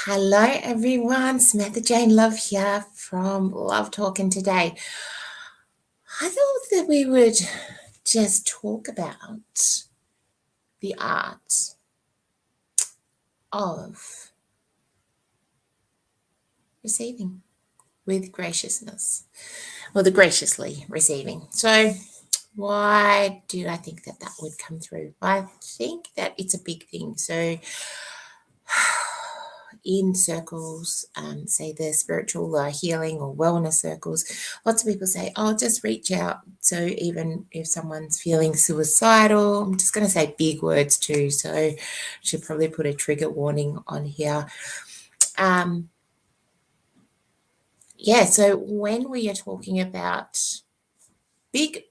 Hello everyone, Samantha-Jayne Love here from Love Talking today. I thought that we would just talk about the art of receiving with graciousness, or the graciously receiving. So why do I think that would come through? I think that it's a big thing. So in circles, say the spiritual healing or wellness circles, lots of people say, oh, just reach out. So even if someone's feeling suicidal, I'm just going to say big words too, so I should probably put a trigger warning on here. So when we are talking about big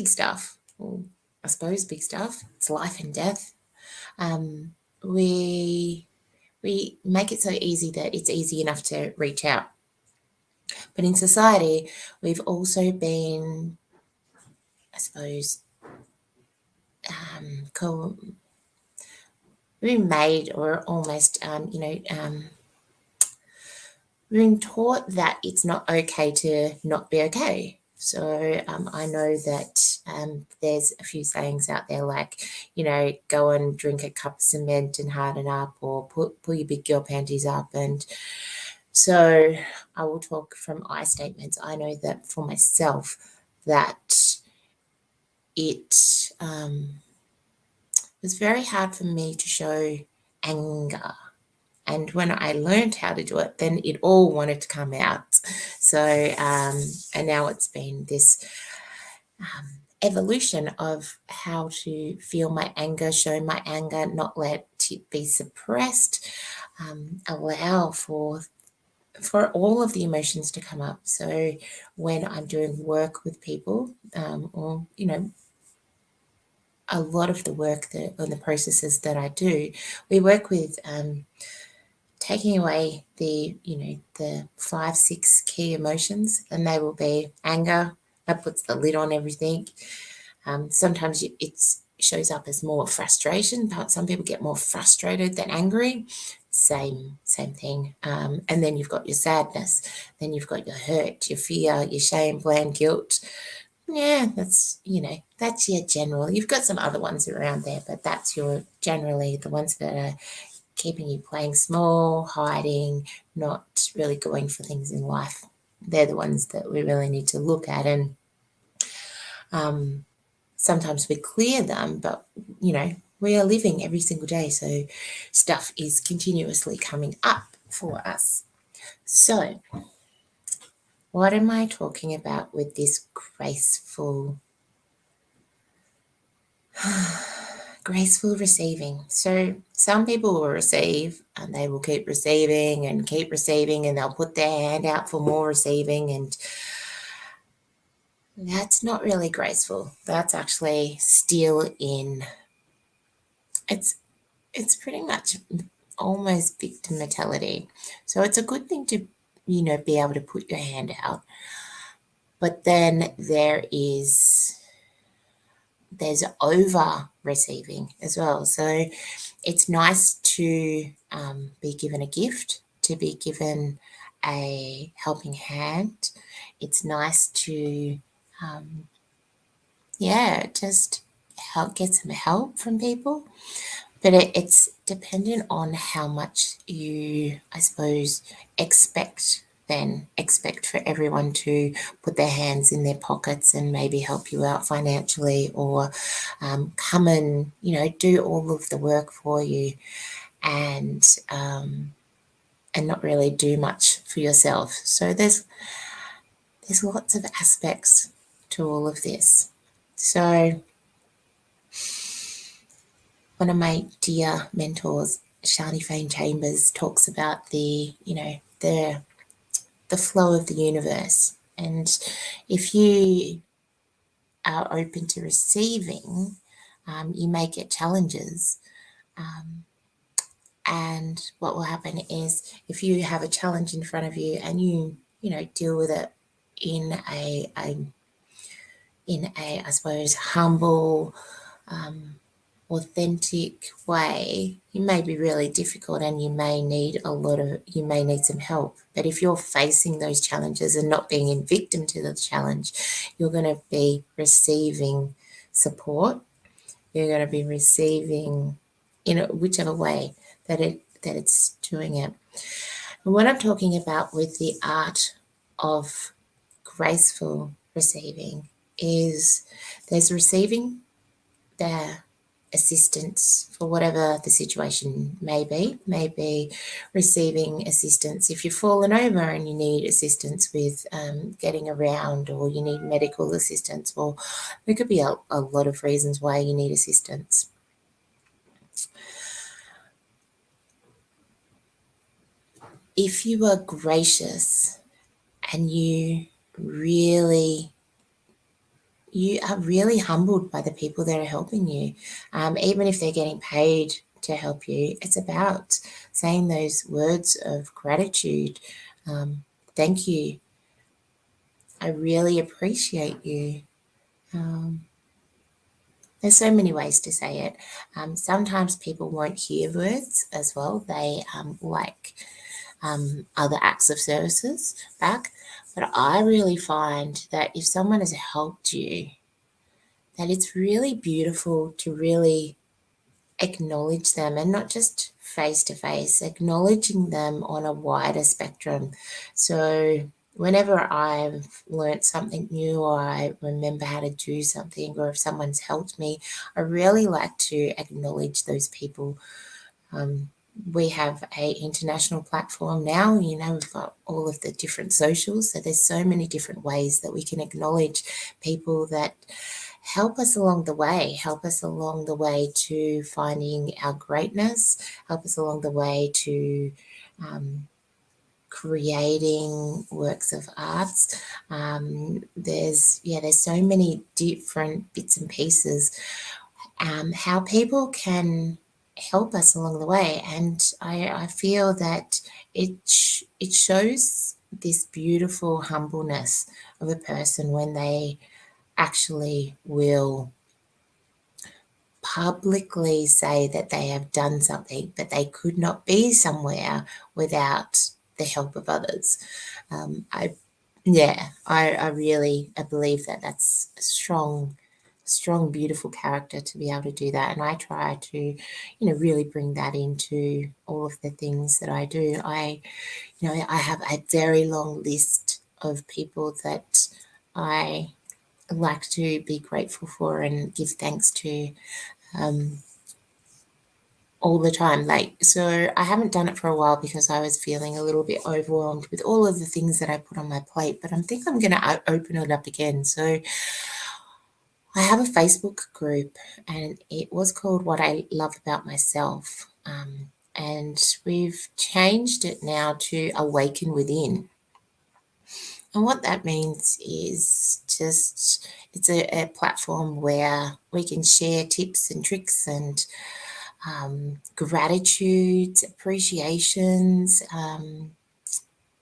stuff, well, I suppose big stuff, it's life and death, we make it so easy that it's easy enough to reach out. But in society, we've also been, I suppose, we've been made or almost, we've been taught that it's not okay to not be okay. So I know that there's a few sayings out there like, go and drink a cup of cement and harden up, or pull your big girl panties up. And so I will talk from I statements. I know that for myself that it was very hard for me to show anger. And when I learned how to do it, then it all wanted to come out. So, and now it's been this evolution of how to feel my anger, show my anger, not let it be suppressed, allow for all of the emotions to come up. So when I'm doing work with people, or, a lot of the work or the processes that I do, we work with taking away the 5-6 key emotions, and they will be anger. That puts the lid on everything. Sometimes it shows up as more frustration. Some people get more frustrated than angry. Same thing. And then you've got your sadness. Then you've got your hurt, your fear, your shame, blame, guilt. Yeah, that's your general. You've got some other ones around there, but that's your generally the ones that are keeping you playing small, hiding, not really going for things in life. They're the ones that we really need to look at. And sometimes we clear them, but, we are living every single day. So stuff is continuously coming up for us. So what am I talking about with this graceful receiving? So some people will receive and they will keep receiving, and they'll put their hand out for more receiving, and that's not really graceful. That's actually still in, it's pretty much almost victim mentality. So it's a good thing to, be able to put your hand out. But then there's over receiving as well. So it's nice to be given a gift, to be given a helping hand. It's nice to, just get some help from people. But it's dependent on how much you, I suppose, expect for everyone to put their hands in their pockets and maybe help you out financially, or come and, do all of the work for you, and not really do much for yourself. So there's lots of aspects to all of this. So one of my dear mentors, Shani Fane Chambers, talks about the flow of the universe. And if you are open to receiving, you may get challenges. And what will happen is, if you have a challenge in front of you and you deal with it in a I suppose humble authentic way, you may be really difficult and you may need some help. But if you're facing those challenges and not being a victim to the challenge, you're going to be receiving support. You're going to be receiving, whichever way that it's doing it. And what I'm talking about with the art of graceful receiving is there's receiving the assistance for whatever the situation may be receiving assistance if you've fallen over and you need assistance with getting around, or you need medical assistance, or there could be a lot of reasons why you need assistance. If you are gracious and you are really humbled by the people that are helping you, even if they're getting paid to help you, it's about saying those words of gratitude. Thank you. I really appreciate you. There's so many ways to say it. Sometimes people won't hear words as well. They like other acts of services back. But I really find that if someone has helped you, that it's really beautiful to really acknowledge them, and not just face to face, acknowledging them on a wider spectrum. So whenever I've learnt something new, or I remember how to do something, or if someone's helped me, I really like to acknowledge those people. We have a international platform now, we've got all of the different socials, so there's so many different ways that we can acknowledge people that help us along the way to finding our greatness, help us along the way to creating works of arts. There's so many different bits and pieces, how people can help us along the way. And I feel that it shows this beautiful humbleness of a person when they actually will publicly say that they have done something, but they could not be somewhere without the help of others. I really believe that that's a strong, beautiful character to be able to do that. And I try to, really bring that into all of the things that I do. I have a very long list of people that I like to be grateful for and give thanks to all the time. So I haven't done it for a while because I was feeling a little bit overwhelmed with all of the things that I put on my plate, but I think I'm going to open it up again. So I have a Facebook group, and it was called What I Love About Myself. And we've changed it now to Awaken Within. And what that means is just it's a platform where we can share tips and tricks and gratitudes, appreciations.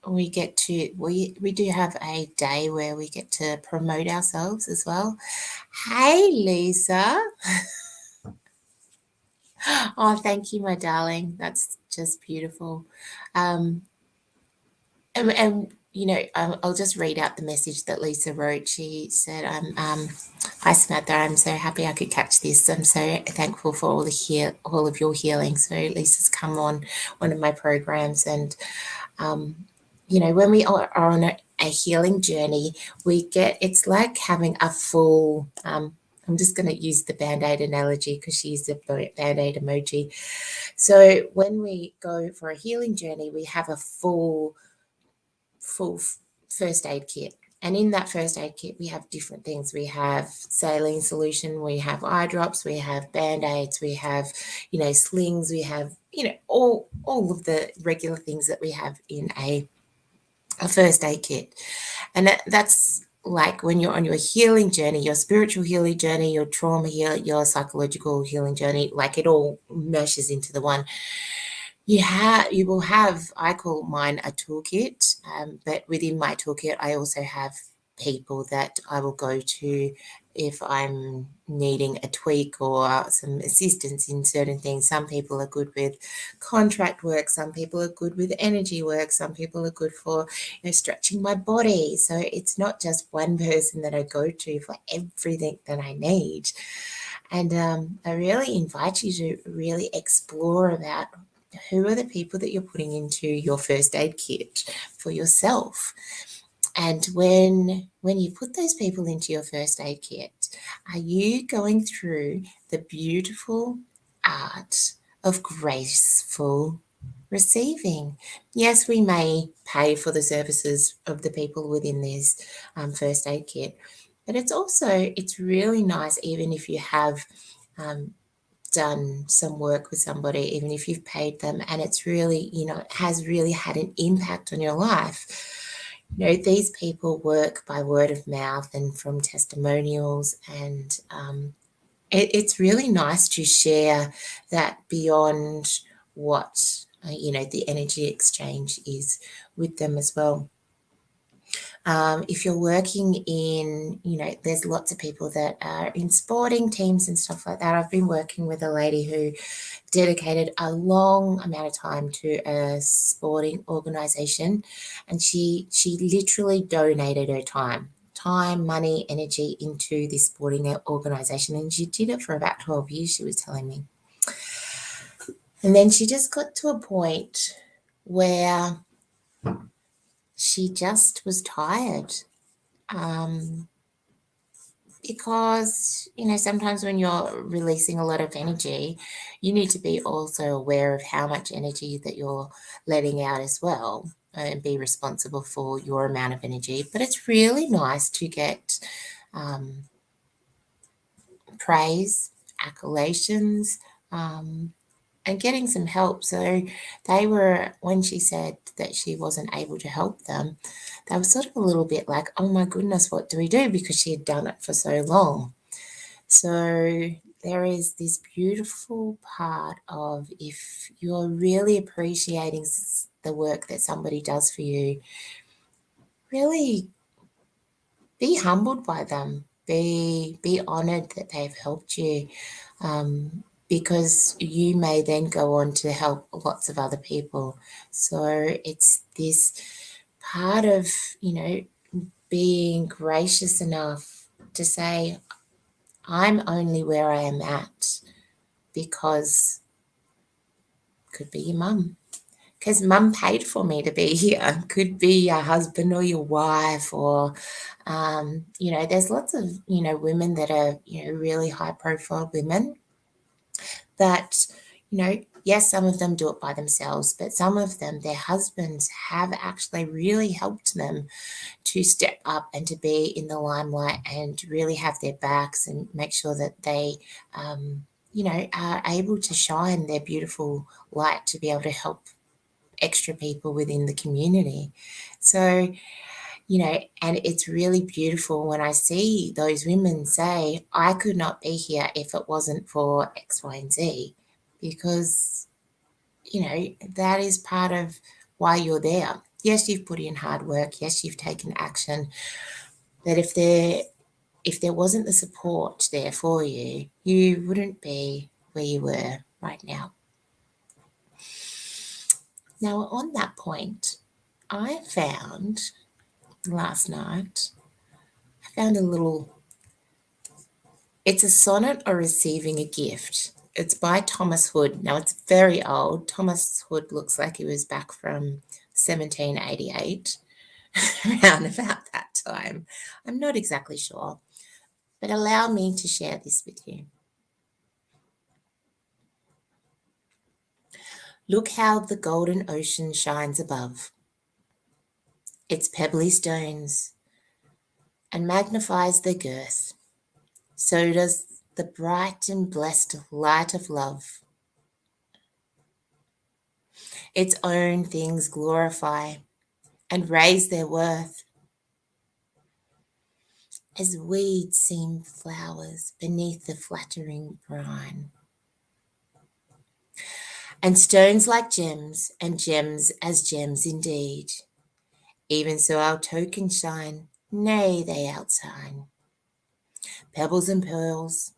We do have a day where we get to promote ourselves as well. Hey, Lisa. Oh, thank you, my darling. That's just beautiful. And I'll just read out the message that Lisa wrote. She said, "Hi Samantha, I'm so happy I could catch this. I'm so thankful for all of your healing." So Lisa's come on one of my programs, and when we are on a healing journey, it's like having a full. I'm just going to use the Bandaid analogy because she used the Bandaid emoji. So when we go for a healing journey, we have a full first aid kit. And in that first aid kit, we have different things. We have saline solution, we have eye drops, we have Band-Aids, we have, slings, we have, all of the regular things that we have in a first aid kit. And that's like when you're on your healing journey, your spiritual healing journey, your trauma healing, your psychological healing journey, like it all meshes into the one. You will have, I call mine a toolkit, but within my toolkit, I also have people that I will go to if I'm needing a tweak or some assistance in certain things. Some people are good with contract work, some people are good with energy work, some people are good for stretching my body. So it's not just one person that I go to for everything that I need. And I really invite you to really explore about who are the people that you're putting into your first aid kit for yourself. And when you put those people into your first aid kit, are you going through the beautiful art of graceful receiving? Yes, we may pay for the services of the people within this first aid kit, but it's really nice, even if you have done some work with somebody, even if you've paid them and it's really, has really had an impact on your life. These people work by word of mouth and from testimonials, and it's really nice to share that beyond what, the energy exchange is with them as well. If you're working in, there's lots of people that are in sporting teams and stuff like that. I've been working with a lady who dedicated a long amount of time to a sporting organisation, and she literally donated her time, money, energy into this sporting organisation, and she did it for about 12 years, she was telling me. And then she just got to a point where she just was tired. Because, sometimes when you're releasing a lot of energy, you need to be also aware of how much energy that you're letting out as well, and be responsible for your amount of energy. But it's really nice to get praise, accolades, and getting some help. So when she said that she wasn't able to help them, they were sort of a little bit like, oh my goodness, what do we do? Because she had done it for so long. So there is this beautiful part of, if you're really appreciating the work that somebody does for you, really be humbled by them. Be honored that they've helped you, because you may then go on to help lots of other people. So it's this part of, being gracious enough to say, I'm only where I am at because, could be your mum, because mum paid for me to be here. Could be your husband or your wife, or there's lots of women that are really high profile women that yes, some of them do it by themselves, but some of them, their husbands have actually really helped them to step up and to be in the limelight and to really have their backs and make sure that they are able to shine their beautiful light to be able to help extra people within the community. So, and it's really beautiful when I see those women say, I could not be here if it wasn't for X, Y, and Z, because, that is part of why you're there. Yes, you've put in hard work. Yes, you've taken action. But if there wasn't the support there for you, you wouldn't be where you were right now. Now, on that point, I found last night, it's a sonnet or receiving a gift. It's by Thomas Hood. Now, it's very old. Thomas Hood looks like he was back from 1788, around about that time. I'm not exactly sure, but allow me to share this with you. Look how the golden ocean shines above its pebbly stones and magnifies their girth. So does the bright and blessed light of love. Its own things glorify and raise their worth, as weeds seem flowers beneath the flattering brine. And stones like gems, and gems as gems indeed. Even so our tokens shine nay, they outshine pebbles and pearls,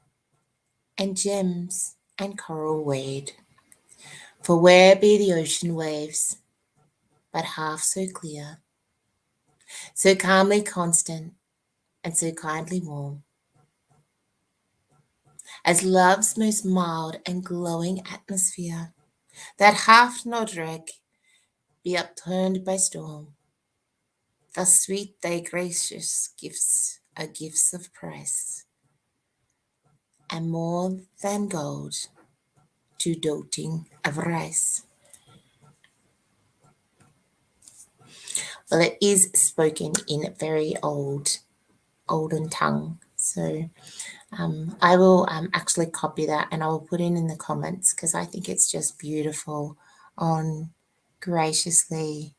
and gems and coral wade. For where be the ocean waves, but half so clear, so calmly constant, and so kindly warm, as love's most mild and glowing atmosphere, that half no dreck be upturned by storm. Thus sweet thy gracious gifts are gifts of price, and more than gold to doting of rice. Well, it is spoken in very olden tongue. So I will actually copy that and I will put it in the comments because I think it's just beautiful on graciously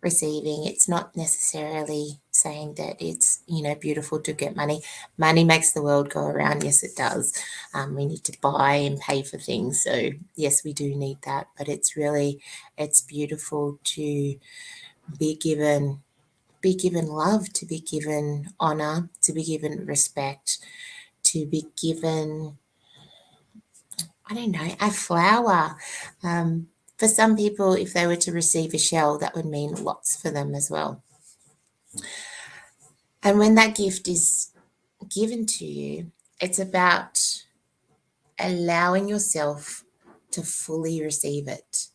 receiving. It's not necessarily saying that it's, beautiful to get money. Money makes the world go around. Yes, it does. We need to buy and pay for things. So yes, we do need that. But it's beautiful to be given love, to be given honor, to be given respect, to be given, I don't know, a flower. For some people, if they were to receive a shell, that would mean lots for them as well. And when that gift is given to you, it's about allowing yourself to fully receive it.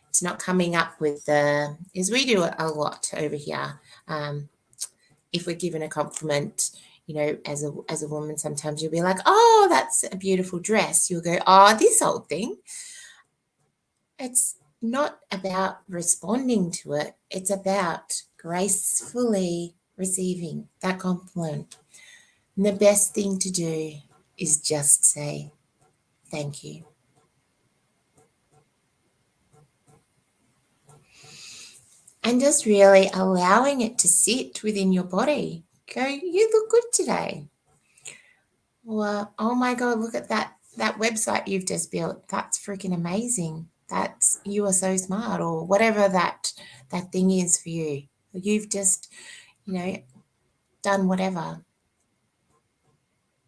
It's not coming up with as we do a lot over here. If we're given a compliment, as a woman, sometimes you'll be like, oh, that's a beautiful dress. You'll go, oh, this old thing. It's not about responding to it. It's about gracefully receiving that compliment. And the best thing to do is just say, thank you. And just really allowing it to sit within your body. Go, you look good today. Or, oh my God, look at that website you've just built. That's freaking amazing. You are so smart, or whatever that thing is for you. You've just, done whatever.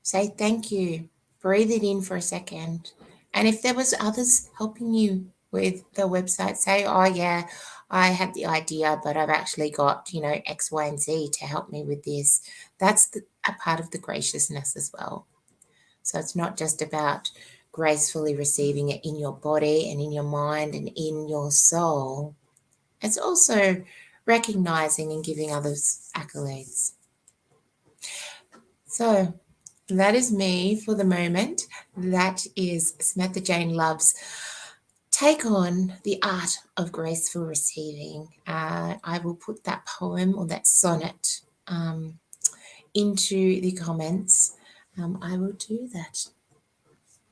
Say thank you. Breathe it in for a second. And if there was others helping you with the website, say, oh yeah, I had the idea, but I've actually got, X, Y, and Z to help me with this. That's a part of the graciousness as well. So it's not just about gracefully receiving it in your body and in your mind and in your soul. It's also recognizing and giving others accolades. So that is me for the moment. That is Samantha-Jayne Love's take on the art of graceful receiving. I will put that poem or that sonnet into the comments. I will do that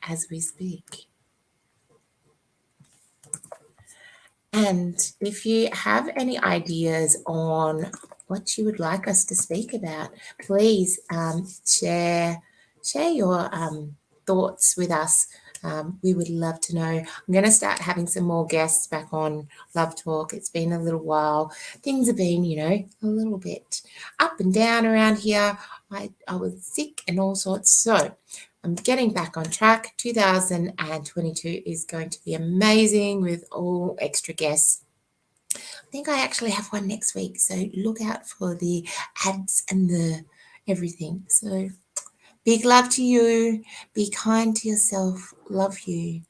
as we speak. And if you have any ideas on what you would like us to speak about, please share your thoughts with us. We would love to know. I'm going to start having some more guests back on Love Talk. It's been a little while. Things have been, a little bit up and down around here. I was sick and all sorts. So I'm getting back on track. 2022 is going to be amazing with all extra guests. I think I actually have one next week. So look out for the ads and the everything. So big love to you. Be kind to yourself. Love you.